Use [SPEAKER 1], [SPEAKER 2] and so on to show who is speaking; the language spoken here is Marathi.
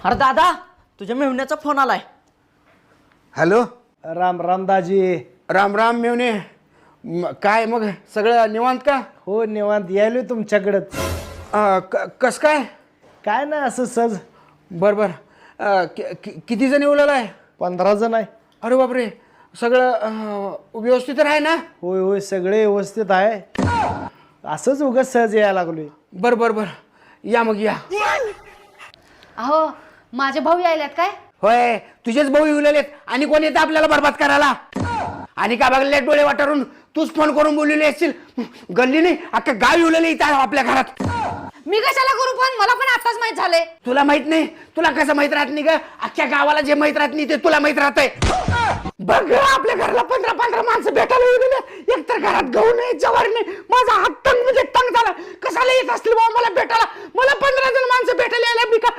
[SPEAKER 1] अरे दादा तुझ्या मेहुण्याचा फोन आलाय.
[SPEAKER 2] हॅलो.
[SPEAKER 3] राम राम दाजी.
[SPEAKER 2] राम राम मेवणे. काय मग सगळं निवांत का?
[SPEAKER 3] हो निवांत यायलोय तुमच्याकडंच.
[SPEAKER 2] कस काय?
[SPEAKER 3] काय नाही असं सहज.
[SPEAKER 2] बर बर. किती जण उलाला आहे?
[SPEAKER 3] 15 जण आहे.
[SPEAKER 2] अरे बापरे. सगळं व्यवस्थित आहे ना?
[SPEAKER 3] होय होय सगळे व्यवस्थित आहे. असंच उगाच सहज यायला लागलोय.
[SPEAKER 2] बर बर बर या मग या.
[SPEAKER 4] अहो माझे भाऊ यायल्यात काय?
[SPEAKER 2] होय तुझेच भाऊ उलालेत आणि कोण येतं आपल्याला बरबाद करायला? आणि का बघले डोळे वाटारून तूच फोन करून बोललेली असशील. गल्ली नाही अख्खा गाव उलाले इथं आपल्या घरात.
[SPEAKER 4] मी कशाला करू पण मला पण आताच माहित झालंय.
[SPEAKER 2] तुला माहित नाही? तुला कसं माहित राहत नाही ग? अख्ख्या गावाला जे माहित राहत नाही ते तुला माहित राहतंय. बघ आपल्या घराला 15 माणसं भेटायला येऊ. एकतर घरात गहू नाही जवार नाही. माझा हात तंग म्हणजे तंग झाला. कशाला येत असतील बाबा मला भेटायला? मला 15 जण माणसं भेटायला यायला मी का